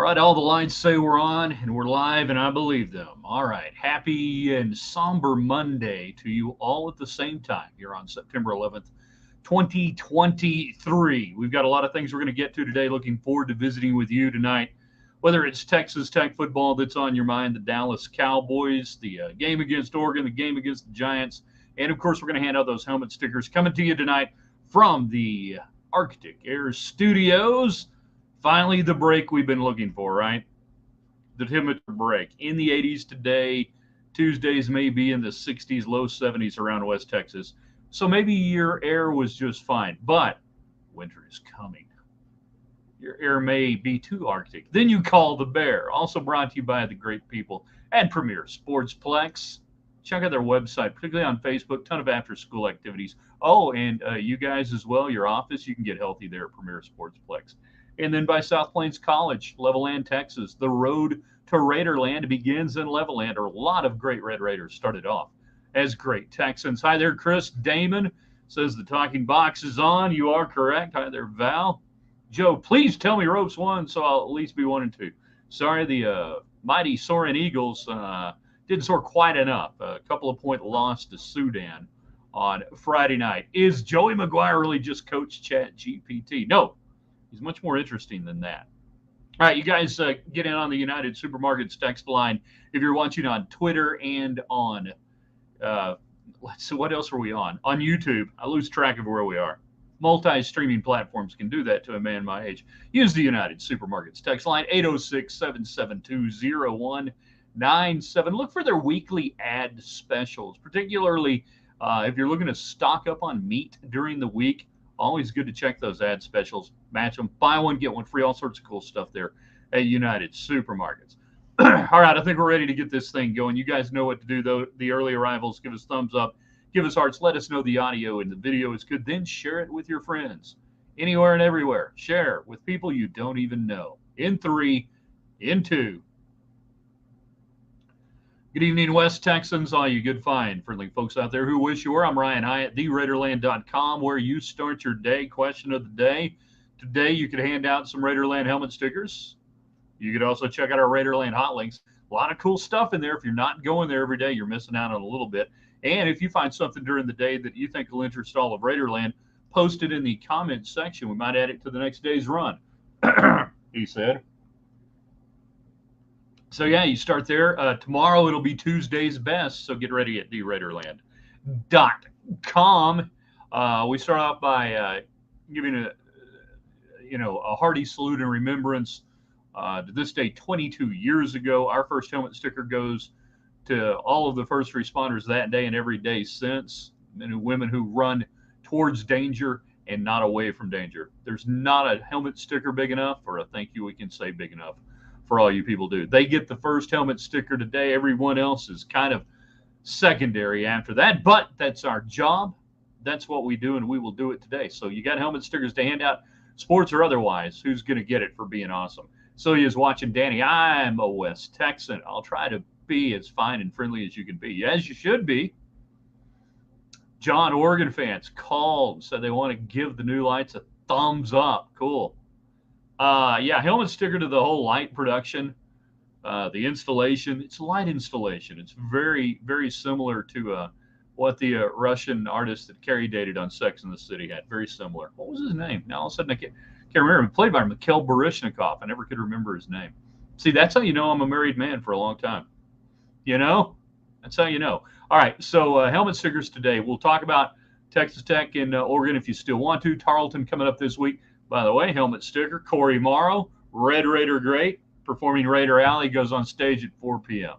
All right, all the lights say we're on and we're live, and I believe them. All right, happy and somber Monday to you all at the same time here on September 11th, 2023. We've got a lot of things we're going to get to today. Looking forward to visiting with you tonight. Whether it's Texas Tech football that's on your mind, the Dallas Cowboys, the game against Oregon, the game against the Giants, and of course, we're going to hand out those helmet stickers coming to you tonight from the Arctic Air Studios. Finally, the break we've been looking for, right? The temperature break. In the 80s today, Tuesdays may be in the 60s, low 70s around West Texas. So maybe your air was just fine, but winter is coming. Your air may be too Arctic. Then you call the bear. Also brought to you by the great people at Premier Sportsplex. Check out their website, particularly on Facebook. Ton of after-school activities. Oh, and you guys as well, your office, you can get healthy there at Premier Sportsplex. And then by South Plains College, Levelland, Texas. The road to Raiderland begins in Levelland. A lot of great Red Raiders started off as great Texans. Hi there, Chris Damon says the talking box is on. You are correct. Hi there, Val. Joe, please tell me ropes won, so I'll at least be 1 and 2. Sorry, the mighty Soaring Eagles didn't soar quite enough. A couple of point loss to Sudan on Friday night. Is Joey McGuire really just Coach Chat GPT? No. He's much more interesting than that. All right, you guys get in on the United Supermarkets text line. If you're watching on Twitter and on, let's see, what else are we on? On YouTube. I lose track of where we are. Multi-streaming platforms can do that to a man my age. Use the United Supermarkets text line, 806-772-0197. Look for their weekly ad specials, particularly if you're looking to stock up on meat during the week. Always good to check those ad specials, match them, buy one, get one free, all sorts of cool stuff there at United Supermarkets. All right, I think we're ready to get this thing going. You guys know what to do, though. The early arrivals, give us thumbs up, give us hearts, let us know the audio and the video is good. Then share it with your friends, anywhere and everywhere. Share with people you don't even know. In 3, in 2. Good evening, West Texans, all you good, fine, friendly folks out there who wish you were. I'm Ryan Hyatt, TheRaiderland.com, where you start your day. Question of the day. Today, you could hand out some Raiderland helmet stickers. You could also check out our Raiderland hot links. A lot of cool stuff in there. If you're not going there every day, you're missing out on a little bit. And if you find something during the day that you think will interest all of Raiderland, post it in the comments section. We might add it to the next day's run, he said. So, yeah, you start there. Tomorrow it'll be Tuesday's best, so get ready at theraiderland.com. We start off by giving a hearty salute and remembrance to this day 22 years ago. Our first helmet sticker goes to all of the first responders that day and every day since, men and women who run towards danger and not away from danger. There's not a helmet sticker big enough, or a thank you we can say big enough, for all you people do. They get the first helmet sticker today. Everyone else is kind of secondary after that, but that's our job. That's what we do, and we will do it today. So you got helmet stickers to hand out, sports or otherwise. Who's going to get it for being awesome? So he is watching Danny. I'm a West Texan. I'll try to be as fine and friendly as you can be, as you should be. John, Oregon fans called, said they want to give the new lights a thumbs up. Cool. Yeah, helmet sticker to the whole light production, the installation. It's a light installation. It's very, very similar to what the Russian artist that Carrie dated on Sex and the City had. Very similar. What was his name? Now all of a sudden I can't remember. He played by Mikhail Baryshnikov. I never could remember his name. See, that's how you know I'm a married man for a long time. You know? That's how you know. All right, so helmet stickers today. We'll talk about Texas Tech and Oregon if you still want to. Tarleton coming up this week. By the way, helmet sticker, Corey Morrow, Red Raider great, performing Raider Alley, goes on stage at 4 p.m.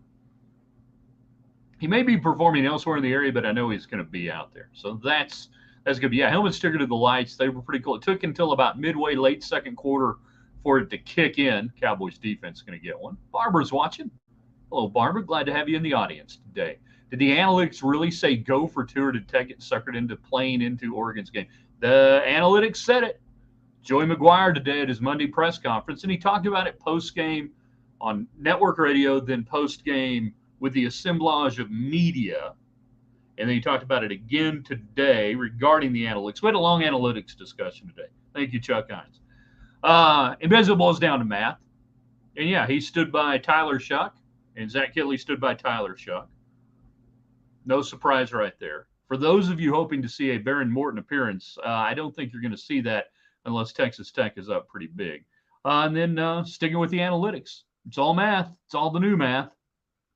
He may be performing elsewhere in the area, but I know he's going to be out there. So that's going to be, yeah, helmet sticker to the lights. They were pretty cool. It took until about midway, late second quarter for it to kick in. Cowboys defense is going to get one. Barbara's watching. Hello, Barbara. Glad to have you in the audience today. Did the analytics really say go for 2, or did Tech get suckered into playing into Oregon's game? The analytics said it. Joey McGuire today at his Monday press conference, and he talked about it post-game on network radio, then post-game with the assemblage of media, and then he talked about it again today regarding the analytics. We had a long analytics discussion today. Thank you, Chuck Hines. And basically it boils down to math. And yeah, he stood by Tyler Shough, and Zach Kittley stood by Tyler Shough. No surprise right there. For those of you hoping to see a Baron Morton appearance, I don't think you're going to see that unless Texas Tech is up pretty big. And then sticking with the analytics. It's all math. It's all the new math.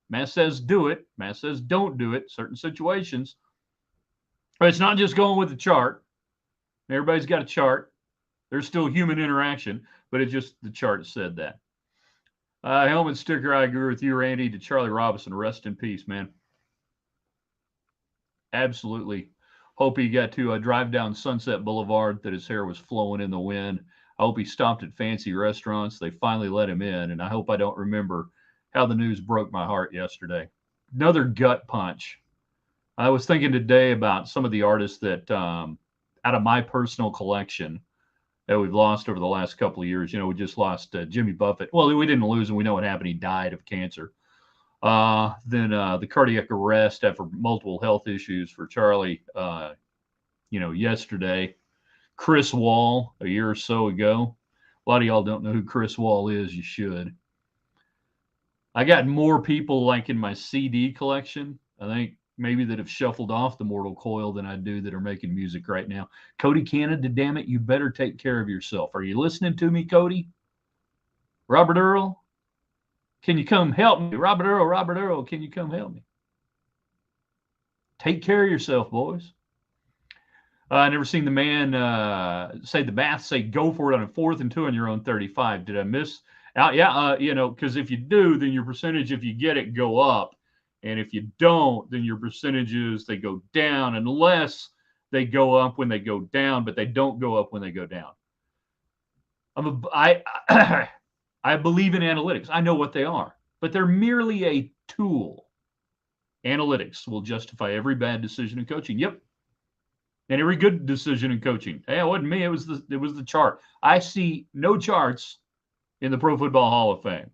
Math says do it. Math says don't do it. Certain situations. But it's not just going with the chart. Everybody's got a chart. There's still human interaction, but it's just the chart said that. Helmet sticker, I agree with you, Randy. To Charlie Robinson, rest in peace, man. Absolutely. Hope he got to drive down Sunset Boulevard, that his hair was flowing in the wind. I hope he stopped at fancy restaurants. They finally let him in, and I hope I don't remember how the news broke my heart yesterday. Another gut punch. I was thinking today about some of the artists that, out of my personal collection, that we've lost over the last couple of years. We just lost Jimmy Buffett. Well, we didn't lose him. We know what happened. He died of cancer. Then the cardiac arrest after multiple health issues for Charlie, yesterday. Chris Wall, a year or so ago. A lot of y'all don't know who Chris Wall is. You should. I got more people like in my CD collection, I think, maybe that have shuffled off the mortal coil than I do that are making music right now. Cody Canada, damn it, you better take care of yourself. Are you listening to me, Cody? Robert Earl, can you come help me? Robert Earl, can you come help me? Take care of yourself, boys. I never seen the man say the math say go for it on a 4th and 2 on your own 35. Did I miss out? Yeah, because if you do, then your percentage, if you get it, go up. And if you don't, then your percentages, they go down unless they go up when they go down, but they don't go up when they go down. I believe in analytics. I know what they are, but they're merely a tool. Analytics will justify every bad decision in coaching. Yep. And every good decision in coaching. Hey, it wasn't me. It was the chart. I see no charts in the Pro Football Hall of Fame.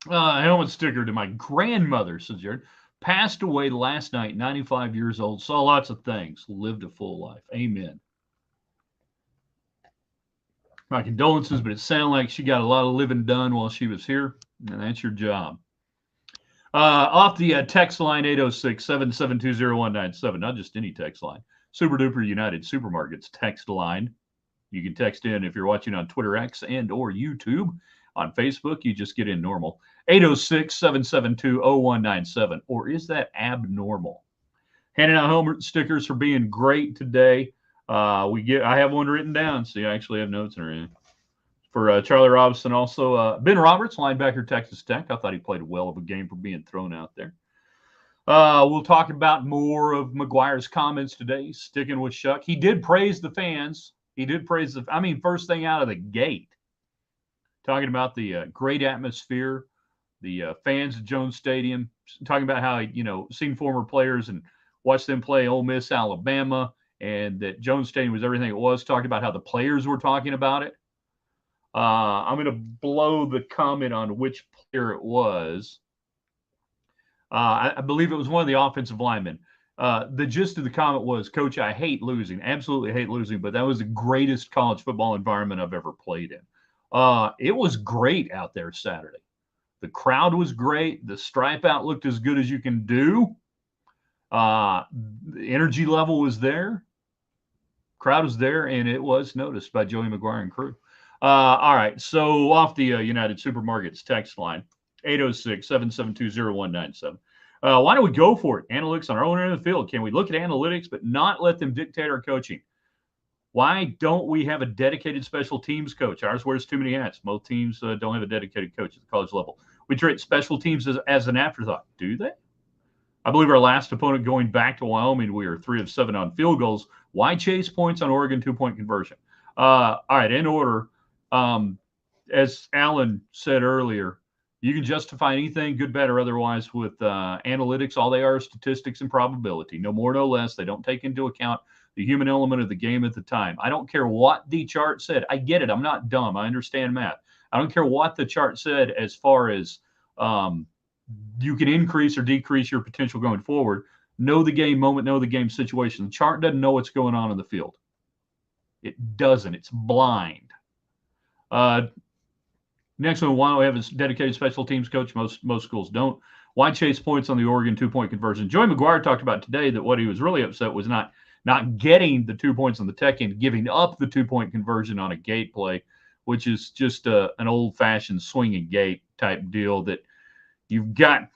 Helmet sticker to my grandmother, says Jared. Passed away last night, 95 years old. Saw lots of things. Lived a full life. Amen. My condolences, but it sounded like she got a lot of living done while she was here, and that's your job. Off the text line, 806-772-0197, not just any text line. Super Duper United Supermarkets text line. You can text in if you're watching on Twitter X and or YouTube. On Facebook, you just get in normal. 806-772-0197. Or is that abnormal? Handing out helmet stickers for being great today. I have one written down. See, I actually have notes in there. For Charlie Robinson, also Ben Roberts, linebacker, Texas Tech. I thought he played well of a game for being thrown out there. We'll talk about more of McGuire's comments today, sticking with Shough. He did praise the fans. He did praise first thing out of the gate, talking about the great atmosphere, the fans at Jones Stadium, talking about how, seen former players and watched them play Ole Miss, Alabama, and that Jones Stadium was everything it was, talking about how the players were talking about it. I'm going to blow the comment on which player it was. I believe it was one of the offensive linemen. The gist of the comment was, Coach, I hate losing. Absolutely hate losing, but that was the greatest college football environment I've ever played in. It was great out there Saturday. The crowd was great. The stripe out looked as good as you can do. The energy level was there. Crowd was there, and it was noticed by Joey McGuire and crew. All right, so off the United Supermarkets text line, 806-772-0197. Why don't we go for it? Analytics on our own end of the field. Can we look at analytics but not let them dictate our coaching? Why don't we have a dedicated special teams coach? Ours wears too many hats. Most teams don't have a dedicated coach at the college level. We treat special teams as an afterthought. Do they? I believe our last opponent going back to Wyoming, we were 3 of 7 on field goals. Why chase points on Oregon 2-point conversion? All right, in order. As Alan said earlier, you can justify anything, good, bad, or otherwise, with analytics. All they are statistics and probability, no more, no less. They don't take into account the human element of the game at the time. I don't care what the chart said. I get it. I'm not dumb. I understand math. I don't care what the chart said as far as you can increase or decrease your potential going forward. Know the game moment, know the game situation. The chart doesn't know what's going on in the field. It doesn't. It's blind. Next one, why don't we have a dedicated special teams coach? Most schools don't. Why chase points on the Oregon 2-point conversion? Joey McGuire talked about today that what he was really upset was not getting the 2 points on the tech end, giving up the 2-point conversion on a gate play, which is just an old-fashioned swinging gate type deal that you've got.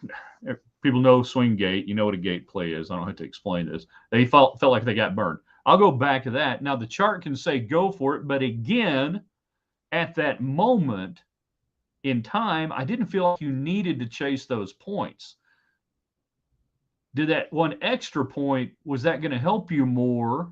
People know swing gate. You know what a gate play is. I don't have to explain this. They felt like they got burned. I'll go back to that. Now, the chart can say go for it, but again, at that moment in time, I didn't feel like you needed to chase those points. Did that one extra point, was that going to help you more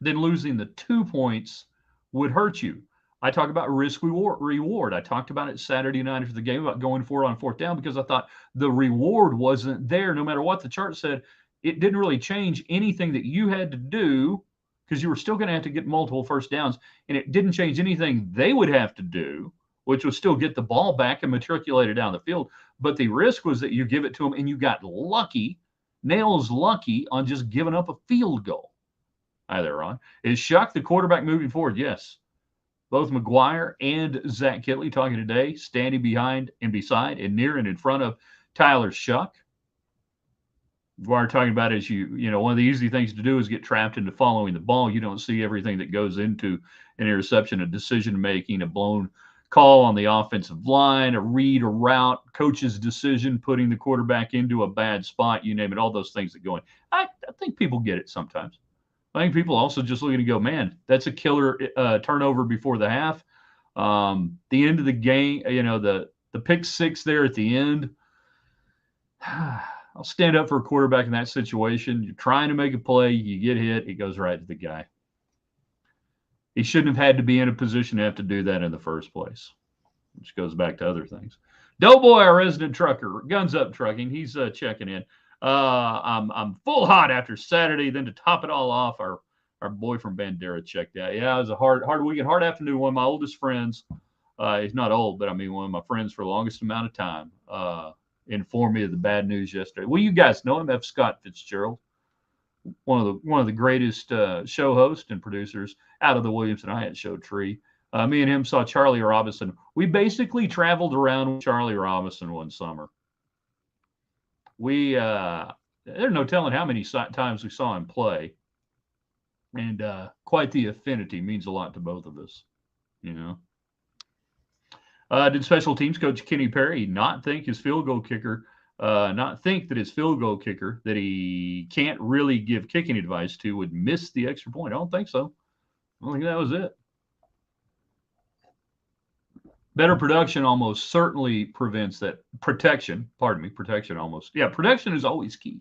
than losing the 2 points would hurt you? I talk about risk reward. I talked about it Saturday night after the game about going for it on fourth down because I thought the reward wasn't there. No matter what the chart said, it didn't really change anything that you had to do because you were still going to have to get multiple first downs, and it didn't change anything they would have to do, which was still get the ball back and matriculate it down the field. But the risk was that you give it to them and you got lucky, nails lucky, on just giving up a field goal. Hi there, Ron. Is Shough the quarterback moving forward? Yes. Both McGuire and Zach Kittley talking today, standing behind and beside and near and in front of Tyler Shough. McGuire talking about is one of the easy things to do is get trapped into following the ball. You don't see everything that goes into an interception, a decision making, a blown call on the offensive line, a read, a route, coach's decision, putting the quarterback into a bad spot, you name it, all those things that go in. I think people get it sometimes. I think people also just look at it and go, man, that's a killer turnover before the half. The end of the game, the pick six there at the end. I'll stand up for a quarterback in that situation. You're trying to make a play, you get hit, it goes right to the guy. He shouldn't have had to be in a position to have to do that in the first place, which goes back to other things. Doughboy, our resident trucker, Guns Up Trucking, he's checking in. I'm full hot after Saturday. Then to top it all off, our boy from Bandera checked out. Yeah, it was a hard weekend, hard afternoon. One of my oldest friends, he's not old, but I mean one of my friends for the longest amount of time, informed me of the bad news yesterday. Well, you guys know him, F. Scott Fitzgerald, one of the greatest show hosts and producers out of the Williamson Hyatt show tree. Me and him saw Charlie Robinson. We basically traveled around with Charlie Robinson one summer. There's no telling how many times we saw him play, and quite the affinity. Means a lot to both of us, Did special teams coach Kenny Perry not think his field goal kicker, that he can't really give kicking advice to, would miss the extra point? I don't think so. I don't think that was it. Better production almost certainly prevents that. Protection almost. Yeah, protection is always key,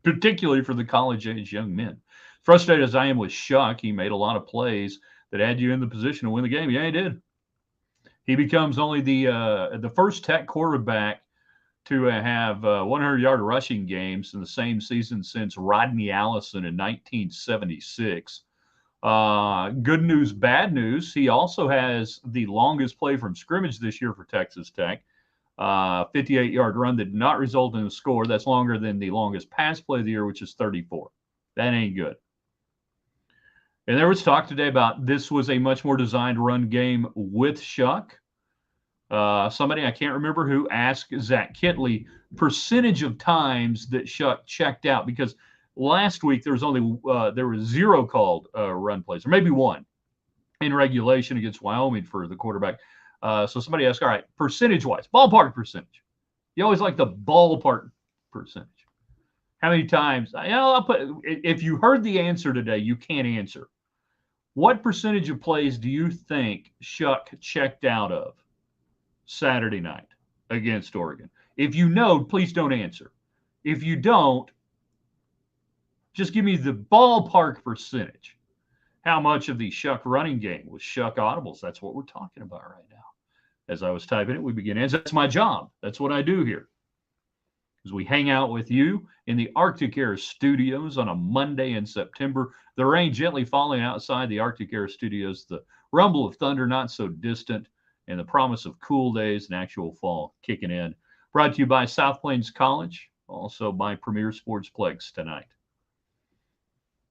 particularly for the college-age young men. Frustrated as I am with Shough, he made a lot of plays that had you in the position to win the game. Yeah, he did. He becomes only the first Tech quarterback to have 100-yard rushing games in the same season since Rodney Allison in 1976. Good news, bad news. He also has the longest play from scrimmage this year for Texas Tech. 58-yard run that did not result in a score. That's longer than the longest pass play of the year, which is 34. That ain't good. And there was talk today about this was a much more designed run game with Shough. Somebody, I can't remember who, asked Zach Kittley percentage of times that Shough checked out, because last week there was 0 called run plays, or maybe 1 in regulation against Wyoming for the quarterback. So somebody asked, all right, percentage-wise, ballpark percentage. You always like the ballpark percentage. How many times? If you heard the answer today, you can't answer. What percentage of plays do you think Shough checked out of Saturday night against Oregon? If you know, please don't answer. If you don't, just give me the ballpark percentage. How much of the Shough running game was Shough audibles? That's what we're talking about right now. As I was typing it, we begin. And that's my job. That's what I do here. As we hang out with you in the Arctic Air Studios on a Monday in September. The rain gently falling outside the Arctic Air Studios. The rumble of thunder not so distant. And the promise of cool days and actual fall kicking in. Brought to you by South Plains College. Also by Premier Sportsplex tonight.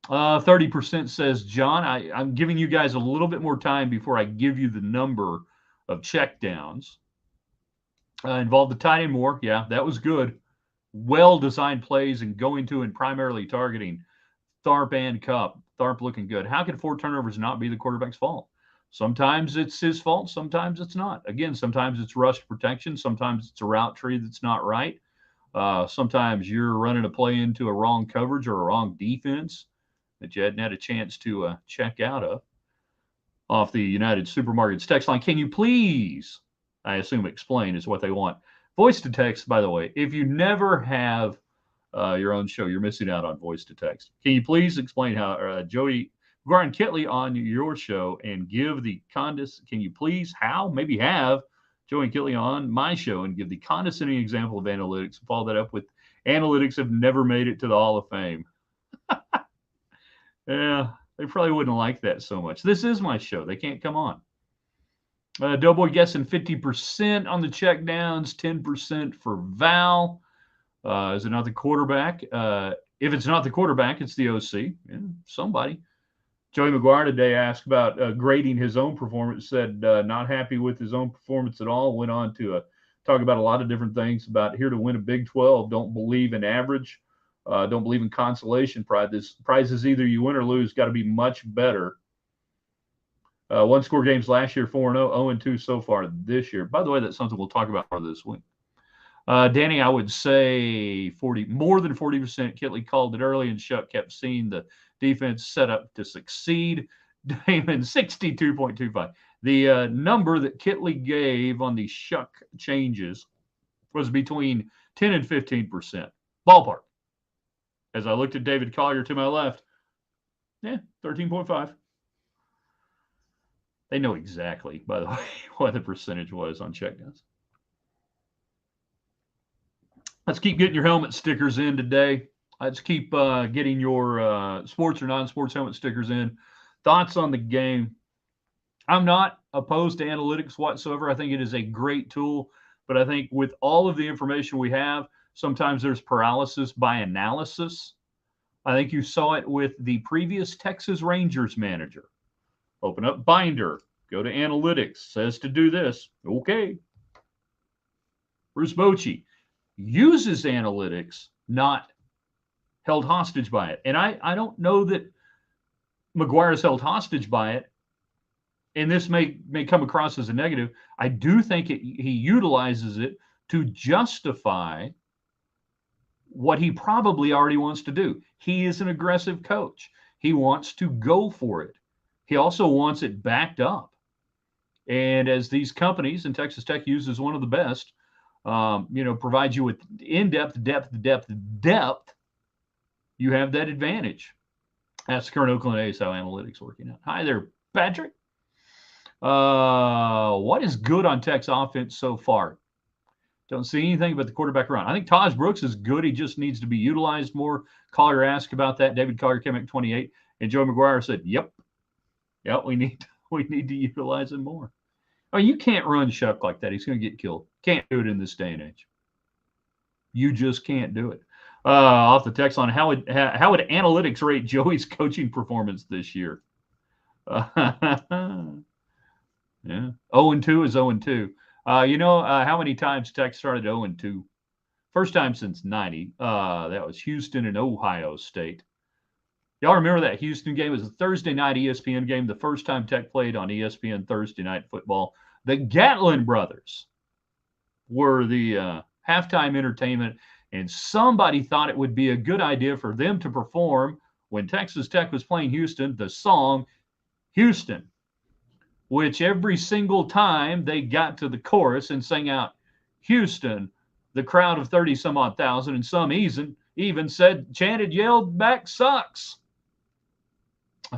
30% says John. I'm giving you guys a little bit more time before I give you the number of check downs. Involved the tight end more. Yeah, that was good. Well-designed plays and going to and primarily targeting Tharp and Cup. Tharp looking good. How can 4 turnovers not be the quarterback's fault? Sometimes it's his fault. Sometimes it's not. Again, sometimes it's rush protection. Sometimes it's a route tree that's not right. Sometimes you're running a play into a wrong coverage or a wrong defense that you hadn't had a chance to check out of. Off the United Supermarkets text line, can you please, I assume explain is what they want. Voice to text, by the way, if you never have your own show, you're missing out on voice to text. Can you please explain how Joey McGuire and Kitley on your show and give the can you please maybe have Joey and Kitley on my show and give the condescending example of analytics, follow that up with analytics have never made it to the Hall of Fame. Yeah, they probably wouldn't like that so much. This is my show. They can't come on. Doughboy guessing 50% on the check downs, 10% for Val. Is it not the quarterback? If it's not the quarterback, it's the OC. Yeah, somebody. Joey McGuire today asked about grading his own performance, said not happy with his own performance at all. Went on to talk about a lot of different things about here to win a Big 12. Don't believe in average. Don't believe in consolation prize. This prize is either you win or lose. Got to be much better. One score games last year, 4-0, 0-2 so far this year. By the way, that's something we'll talk about more this week. Danny, I would say more than 40%. Kitley called it early, and Shough kept seeing the defense set up to succeed. Damon, 62.25. The number that Kitley gave on the Shough changes was between 10 and 15%. Ballpark. As I looked at David Collier to my left, 13.5. They know exactly, by the way, what the percentage was on checkdowns. Let's keep getting your helmet stickers in today. Let's keep getting your sports or non-sports helmet stickers in. Thoughts on the game. I'm not opposed to analytics whatsoever. I think it is a great tool, but I think with all of the information we have, sometimes there's paralysis by analysis. I think you saw it with the previous Texas Rangers manager. Open up Binder, go to analytics, says to do this. Okay. Bruce Bochy uses analytics, not held hostage by it. And I don't know that McGuire is held hostage by it, and this may come across as a negative. I do think he utilizes it to justify what he probably already wants to do. He is an aggressive coach. He wants to go for it. He also wants it backed up. And as these companies, and Texas Tech uses one of the best, provide you with in-depth, depth, you have that advantage. That's the current Oakland A's how analytics working out. Hi there, Patrick. What is good on Tech's offense so far? Don't see anything but the quarterback run. I think Taj Brooks is good. He just needs to be utilized more. Collier asked about that. David Collier came at 28, and Joe McGuire said, "Yep, we need to utilize him more." Oh, you can't run Shough like that. He's going to get killed. Can't do it in this day and age. You just can't do it. Off the text line, how would analytics rate Joey's coaching performance this year? Yeah, 0-2 is 0-2. How many times Tech started 0-2? First time since 90. That was Houston and Ohio State. Y'all remember that Houston game? It was a Thursday night ESPN game, the first time Tech played on ESPN Thursday Night Football. The Gatlin brothers were the halftime entertainment, and somebody thought it would be a good idea for them to perform when Texas Tech was playing Houston, the song Houston, which every single time they got to the chorus and sang out Houston, the crowd of 30-some-odd thousand, and some even yelled back, sucks.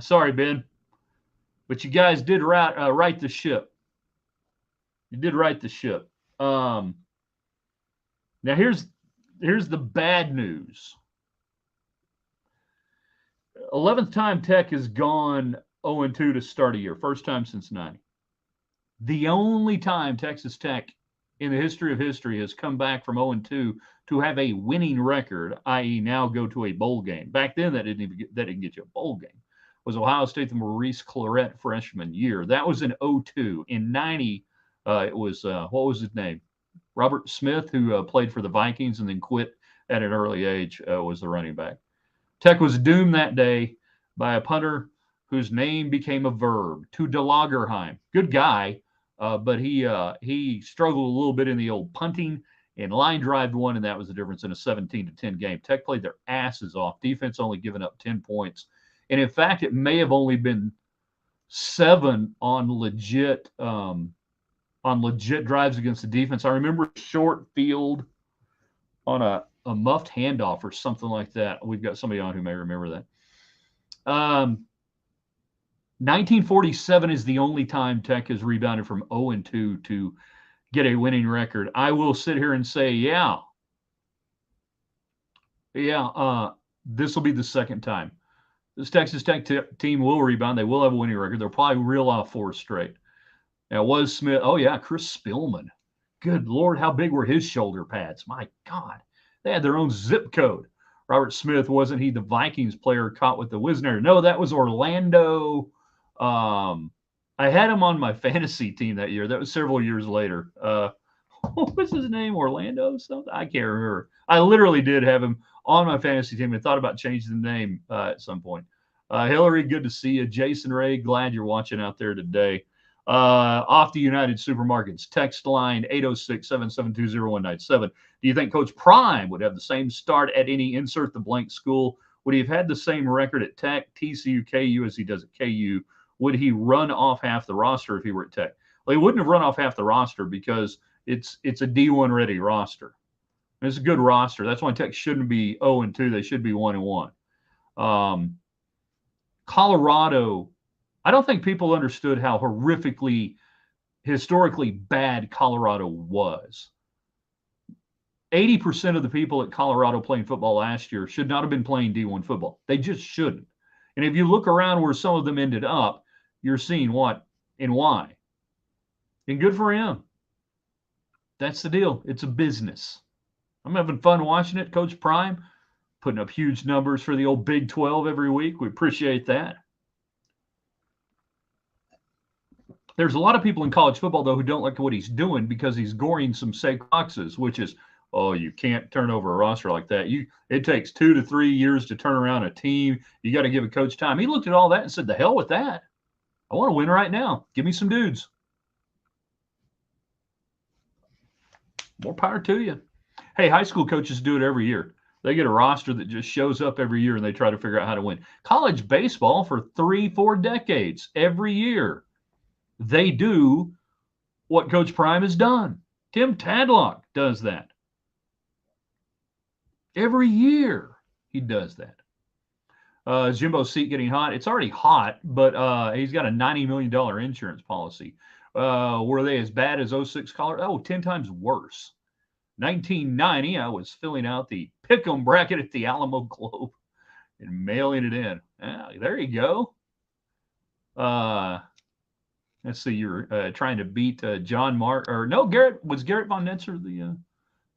Sorry, Ben, but you guys did right the ship. You did right the ship. Now here's the bad news. 11th time Tech has gone 0-2 to start a year. First time since 90. The only time Texas Tech in the history of history has come back from 0-2 to have a winning record, i.e. now go to a bowl game. Back then, that didn't get you a bowl game. Was Ohio State the Maurice Clarett freshman year. That was in 0-2. In 90, It was, what was his name? Robert Smith, who played for the Vikings and then quit at an early age, was the running back. Tech was doomed that day by a punter whose name became a verb, to DeLagerheim. Good guy, but he struggled a little bit in the old punting and line drive one, and that was the difference in a 17-10 game. Tech played their asses off. Defense only giving up 10 points. And in fact, it may have only been 7 on legit drives against the defense. I remember a short field on a muffed handoff or something like that. We've got somebody on who may remember that. 1947 is the only time Tech has rebounded from 0-2 to get a winning record. I will sit here and say, this will be the second time. This Texas Tech team will rebound. They will have a winning record. They'll probably reel off 4 straight. Now, was Smith? Oh, yeah, Chris Spillman. Good Lord, how big were his shoulder pads? My God. They had their own zip code. Robert Smith, wasn't he the Vikings player caught with the Wisner? No, that was Orlando. I had him on my fantasy team that year. That was several years later. What was his name? Orlando something? I can't remember. I literally did have him on my fantasy team and thought about changing the name at some point. Hillary, good to see you. Jason Ray, glad you're watching out there today. Off the United Supermarkets, text line 806-772-0197. Do you think Coach Prime would have the same start at any insert the blank school? Would he have had the same record at Tech, TCU, KU as he does at KU? Would he run off half the roster if he were at Tech? Well, he wouldn't have run off half the roster because it's a D1 ready roster. It's a good roster. That's why Tech shouldn't be 0-2. They should be 1-1. Colorado, I don't think people understood how horrifically, historically bad Colorado was. 80% of the people at Colorado playing football last year should not have been playing D1 football. They just shouldn't. And if you look around where some of them ended up, you're seeing what and why. And good for him. That's the deal. It's a business. I'm having fun watching it. Coach Prime putting up huge numbers for the old Big 12 every week. We appreciate that. There's a lot of people in college football, though, who don't like what he's doing because he's goring some sacred boxes, which is, oh, you can't turn over a roster like that. It takes 2 to 3 years to turn around a team. You got to give a coach time. He looked at all that and said, the hell with that. I want to win right now. Give me some dudes. More power to you. Hey, high school coaches do it every year. They get a roster that just shows up every year and they try to figure out how to win. College baseball for 3-4 decades, every year, they do what Coach Prime has done. Tim Tadlock does that. Every year he does that. Jimbo's seat getting hot. It's already hot, but he's got a $90 million insurance policy. Were they as bad as 06 Colorado? Oh, 10 times worse. 1990, I was filling out the pick'em bracket at the Alamo Globe and mailing it in. There you go. Let's see, you're trying to beat John Mark, or no, Garrett Von Netzer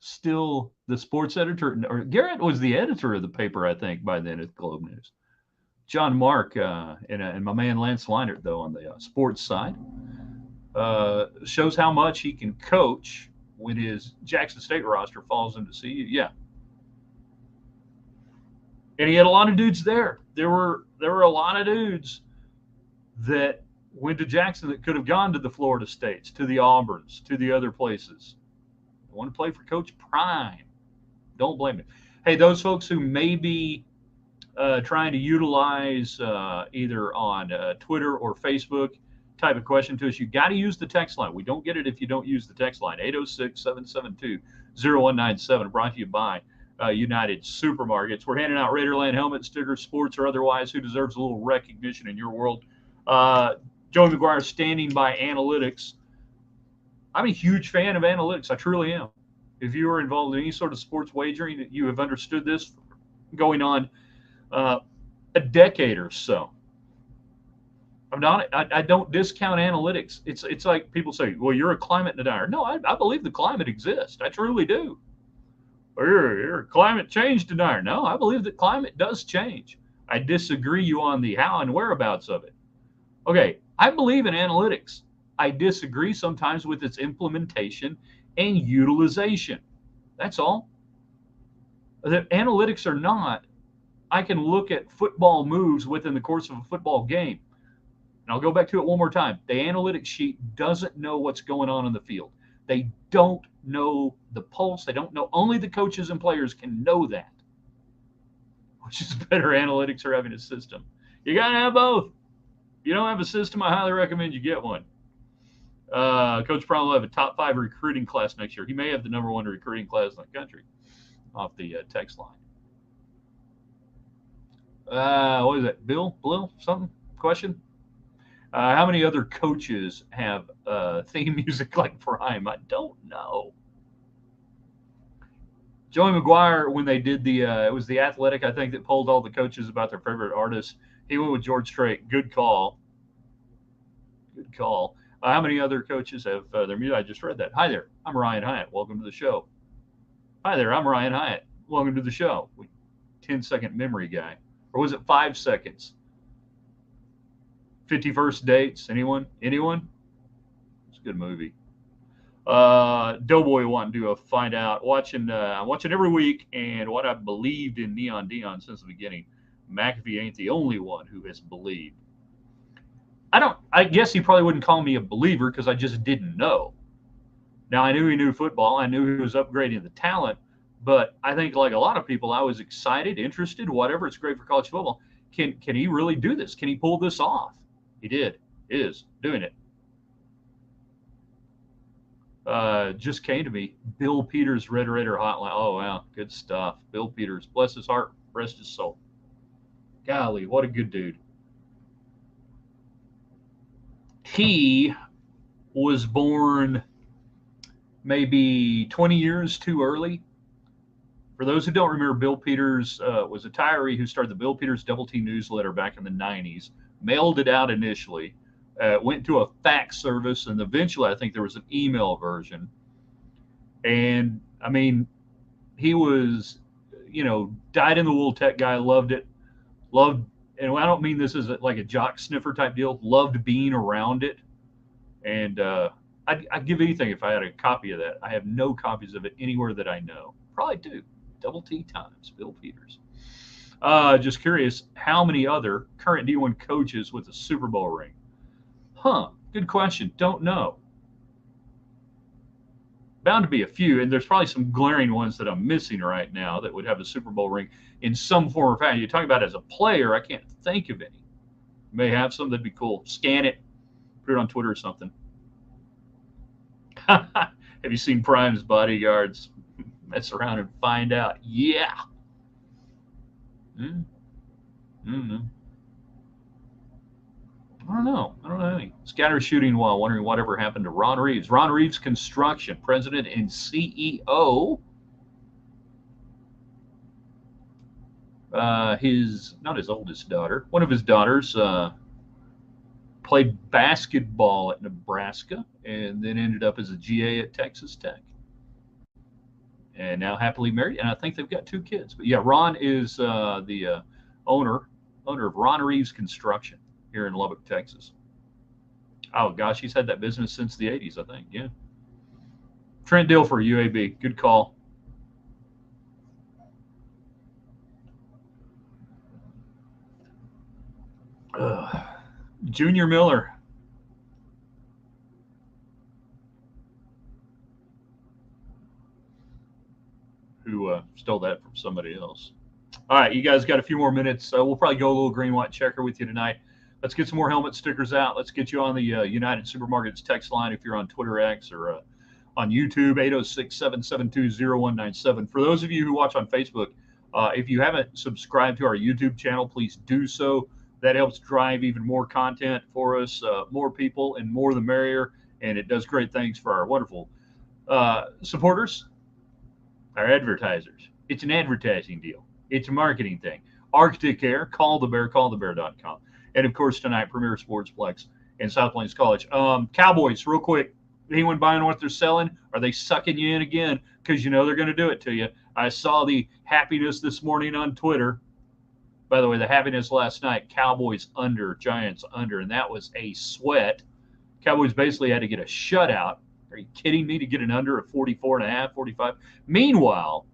still the sports editor? Or Garrett was the editor of the paper, I think, by then at Globe News. John Mark and my man Lance Leinert, though, on the sports side, shows how much he can coach when his Jackson State roster falls into CU. Yeah. And he had a lot of dudes there. There were a lot of dudes that went to Jackson that could have gone to the Florida States, to the Auburns, to the other places. I want to play for Coach Prime. Don't blame him. Hey, those folks who may be trying to utilize either on Twitter or Facebook, type of question to us, you got to use the text line. We don't get it if you don't use the text line. 806-772-0197, brought to you by United Supermarkets. We're handing out Raiderland helmets, stickers, sports or otherwise. Who deserves a little recognition in your world? Joey McGuire standing by analytics. I'm a huge fan of analytics. I truly am. If you are involved in any sort of sports wagering, you have understood this going on a decade or so. I don't discount analytics. It's like people say, well, you're a climate denier. No, I believe the climate exists. I truly do. Or you're a climate change denier. No, I believe that climate does change. I disagree you on the how and whereabouts of it. Okay, I believe in analytics. I disagree sometimes with its implementation and utilization. That's all. The analytics are not. I can look at football moves within the course of a football game. And I'll go back to it one more time. The analytics sheet doesn't know what's going on in the field. They don't know the pulse. They don't know. Only the coaches and players can know that, which is better analytics or having a system. You got to have both. If you don't have a system, I highly recommend you get one. Coach Brown will have a top 5 recruiting class next year. He may have the number 1 recruiting class in the country off the text line. What is that? Bill? Blue? Something? Question? How many other coaches have theme music like Prime? I don't know. Joey McGuire, when they did it was The Athletic, I think, that polled all the coaches about their favorite artists. He went with George Strait. Good call. Good call. How many other coaches have their music? I just read that. Hi there. I'm Ryan Hyatt. Welcome to the show. Hi there. I'm Ryan Hyatt. Welcome to the show. 10-second memory guy. Or was it 5 seconds? 51st Dates. Anyone? It's a good movie. Doughboy wanting to find out. I'm watching every week, and what I've believed in Neon Dion since the beginning. McAfee ain't the only one who has believed. I guess he probably wouldn't call me a believer because I just didn't know. Now, I knew he knew football. I knew he was upgrading the talent. But I think, like a lot of people, I was excited, interested, whatever. It's great for college football. Can he really do this? Can he pull this off? He did. Is doing it. Just came to me. Bill Peters, Red Raider Hotline. Oh, wow. Good stuff. Bill Peters. Bless his heart. Rest his soul. Golly, what a good dude. He was born maybe 20 years too early. For those who don't remember, Bill Peters was a Tyree who started the Bill Peters Double T newsletter back in the 90s, mailed it out initially, went to a fax service, and eventually I think there was an email version. And, I mean, he was, dyed-in-the-wool tech guy, loved it, and I don't mean this as like a jock sniffer type deal, loved being around it. And I'd give anything if I had a copy of that. I have no copies of it anywhere that I know. Probably do. Double T times, Bill Peters. Just curious, how many other current D1 coaches with a Super Bowl ring? Good question. Don't know. Bound to be a few, and there's probably some glaring ones that I'm missing right now that would have a Super Bowl ring in some form or fashion. You're talking about as a player, I can't think of any. You may have some, that'd be cool. Scan it, put it on Twitter or something. Have you seen Prime's Bodyguards? Mess around and find out. Yeah. Mm-hmm. I don't know any. Scatter shooting while wondering whatever happened to Ron Reeves. Ron Reeves Construction, president and CEO. Not his oldest daughter. One of his daughters played basketball at Nebraska and then ended up as a GA at Texas Tech. And now happily married, and I think they've got 2 kids. But yeah, Ron is the owner of Ron Reeves Construction here in Lubbock, Texas. Oh gosh, he's had that business since the 80s, I think. Yeah. Trent Dill for UAB. Good call. Junior Miller. Who stole that from somebody else. All right, you guys got a few more minutes. We'll probably go a little green, white checker with you tonight. Let's get some more helmet stickers out. Let's get you on the United Supermarkets text line if you're on Twitter X or on YouTube, 806-772-0197. For those of you who watch on Facebook, if you haven't subscribed to our YouTube channel, please do so. That helps drive even more content for us, more people, and more the merrier. And it does great things for our wonderful supporters, our advertisers. It's an advertising deal. It's a marketing thing. Arctic Air, call the bear, callthebear.com. And of course, tonight, Premier Sportsplex in South Plains College. Cowboys, real quick. Anyone buying what they're selling? Are they sucking you in again? Because you know they're going to do it to you. I saw the happiness this morning on Twitter. By the way, the happiness last night, Cowboys under, Giants under, and that was a sweat. Cowboys basically had to get a shutout. Are you kidding me? To get an under of 44.5, 45. Meanwhile,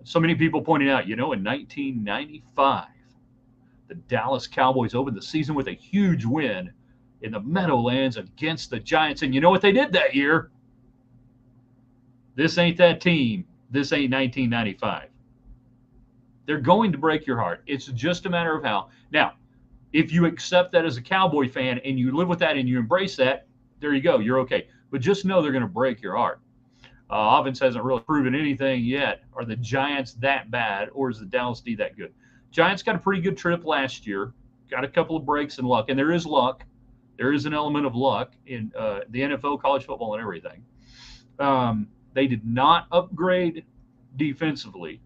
so many people pointing out, in 1995, the Dallas Cowboys opened the season with a huge win in the Meadowlands against the Giants. And you know what they did that year? This ain't that team. This ain't 1995. They're going to break your heart. It's just a matter of how. Now, if you accept that as a Cowboy fan and you live with that and you embrace that, there you go. You're okay. But just know they're going to break your heart. Offense hasn't really proven anything yet. Are the Giants that bad, or is the Dallas D that good? Giants got a pretty good trip last year. Got a couple of breaks in luck, and there is luck. There is an element of luck in the NFL, college football, and everything. They did not upgrade defensively.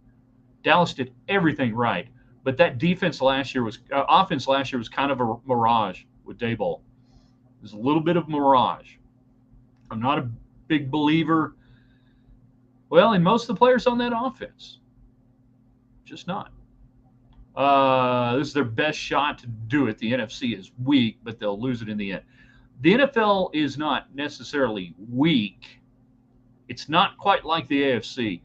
Dallas did everything right, but that offense last year was kind of a mirage with Daboll. It was a little bit of mirage. I'm not a big believer. Well, in most of the players on that offense, just not. This is their best shot to do it. The NFC is weak, but they'll lose it in the end. The NFL is not necessarily weak. It's not quite like the AFC,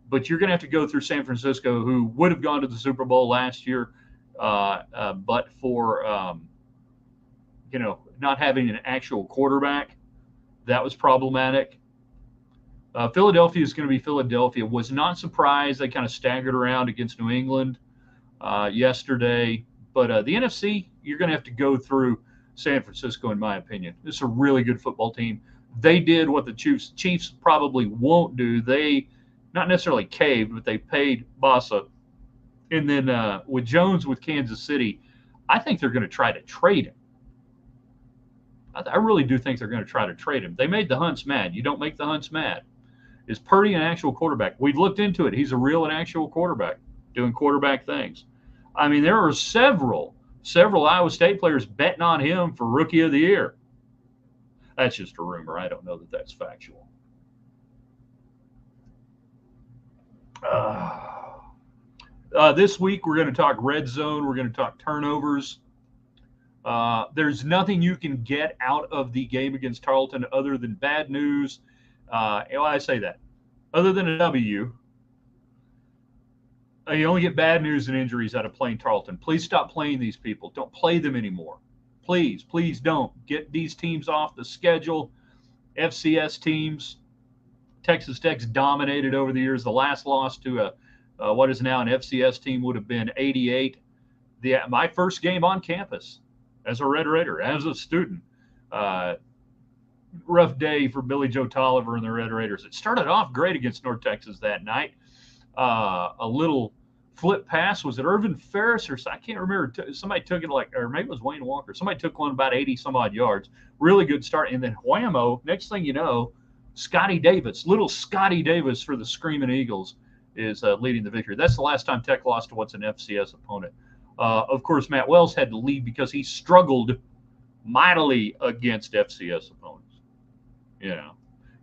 but you're going to have to go through San Francisco, who would have gone to the Super Bowl last year, but for not having an actual quarterback. That was problematic. Philadelphia is going to be Philadelphia. Was not surprised. They kind of staggered around against New England yesterday. But the NFC, you're going to have to go through San Francisco, in my opinion. This is a really good football team. They did what the Chiefs probably won't do. They not necessarily caved, but they paid Bossa. And then with Jones with Kansas City, I think they're going to try to trade him. I really do think they're going to try to trade him. They made the Hunts mad. You don't make the Hunts mad. Is Purdy an actual quarterback? We've looked into it. He's a real and actual quarterback doing quarterback things. I mean, there are several Iowa State players betting on him for Rookie of the Year. That's just a rumor. I don't know that that's factual. This week, we're going to talk red zone. We're going to talk turnovers. There's nothing you can get out of the game against Tarleton other than bad news. I say that. Other than a W, you only get bad news and injuries out of playing Tarleton. Please stop playing these people. Don't play them anymore. Please don't. Get these teams off the schedule. FCS teams. Texas Tech's dominated over the years. The last loss to what is now an FCS team would have been 88. My first game on campus as a Red Raider, as a student. Rough day for Billy Joe Tolliver and the Red Raiders. It started off great against North Texas that night. A little flip pass. Was it Irvin Ferris or I can't remember. Somebody took it or maybe it was Wayne Walker. Somebody took one about 80 some odd yards. Really good start. And then whammo, next thing you know, little Scotty Davis for the Screaming Eagles is leading the victory. That's the last time Tech lost to what's an FCS opponent. Of course, Matt Wells had to leave because he struggled mightily against FCS opponents.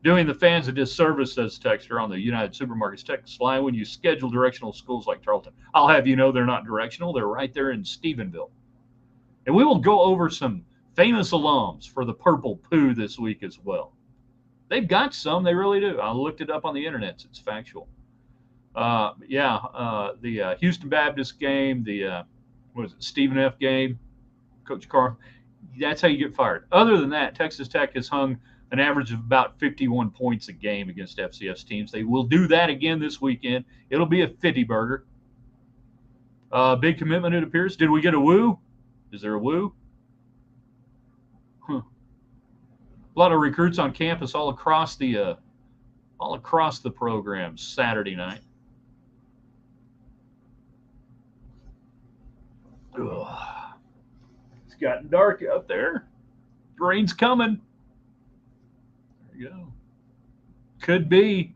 Doing the fans a disservice, says Texter on the United Supermarkets text line, when you schedule directional schools like Tarleton. I'll have you know they're not directional. They're right there in Stephenville. And we will go over some famous alums for the Purple Poo this week as well. They've got some. They really do. I looked it up on the internet. It's factual. The Houston Baptist game, the Stephen F. game, Coach Carr. That's how you get fired. Other than that, Texas Tech has hung an average of about 51 points a game against FCS teams. They will do that again this weekend. It'll be a 50-burger. Big commitment, it appears. Did we get a woo? Is there a woo? A lot of recruits on campus all across the program Saturday night. Ugh. It's gotten dark out there. The rain's coming. There you go. Could be.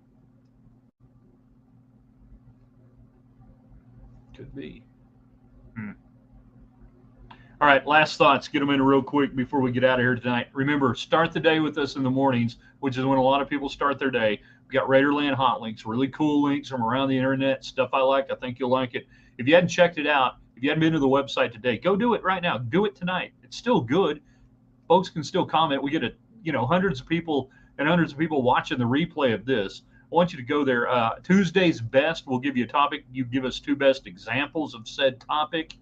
All right, last thoughts. Get them in real quick before we get out of here tonight. Remember, start the day with us in the mornings, which is when a lot of people start their day. We've got Raiderland hot links, really cool links from around the internet, stuff I like. I think you'll like it. If you hadn't checked it out, if you hadn't been to the website today, go do it right now. Do it tonight. It's still good. Folks can still comment. We get hundreds of people and hundreds of people watching the replay of this. I want you to go there. Tuesday's best, we'll give you a topic. You give us 2 best examples of said topic.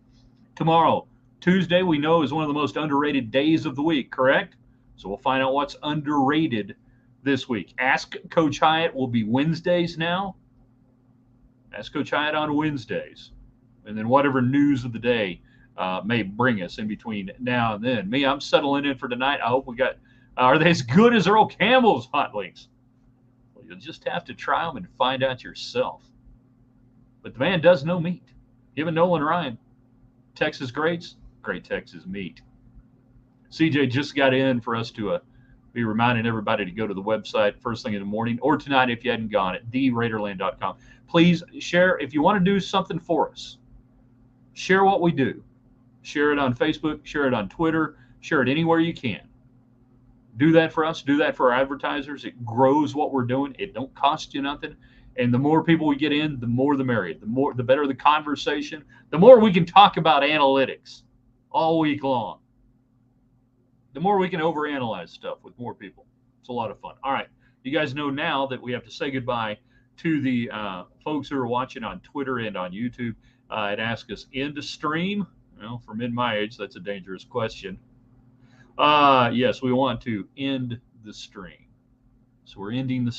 Tomorrow, Tuesday, we know is one of the most underrated days of the week, correct? So we'll find out what's underrated this week. Ask Coach Hyatt will be Wednesdays now. Ask Coach Hyatt on Wednesdays. And then whatever news of the day may bring us in between now and then. Me, I'm settling in for tonight. I hope we got, are they as good as Earl Campbell's hot links? Well, you'll just have to try them and find out yourself. But the man does know meat. Him and Nolan Ryan, Texas greats, great Texas meat. CJ just got in for us to be reminding everybody to go to the website first thing in the morning or tonight if you hadn't gone at theraiderland.com. Please share if you want to do something for us. Share what we do. Share it on Facebook, share it on Twitter, share it anywhere you can. Do that for us, do that for our advertisers. It grows what we're doing. It don't cost you nothing. And the more people we get in, the more the merrier. The better the conversation, the more we can talk about analytics all week long. The more we can overanalyze stuff with more people. It's a lot of fun. All right. You guys know now that we have to say goodbye to the folks who are watching on Twitter and on YouTube. It asks us, end to stream? Well, for men my age, that's a dangerous question. Yes, we want to end the stream. So we're ending the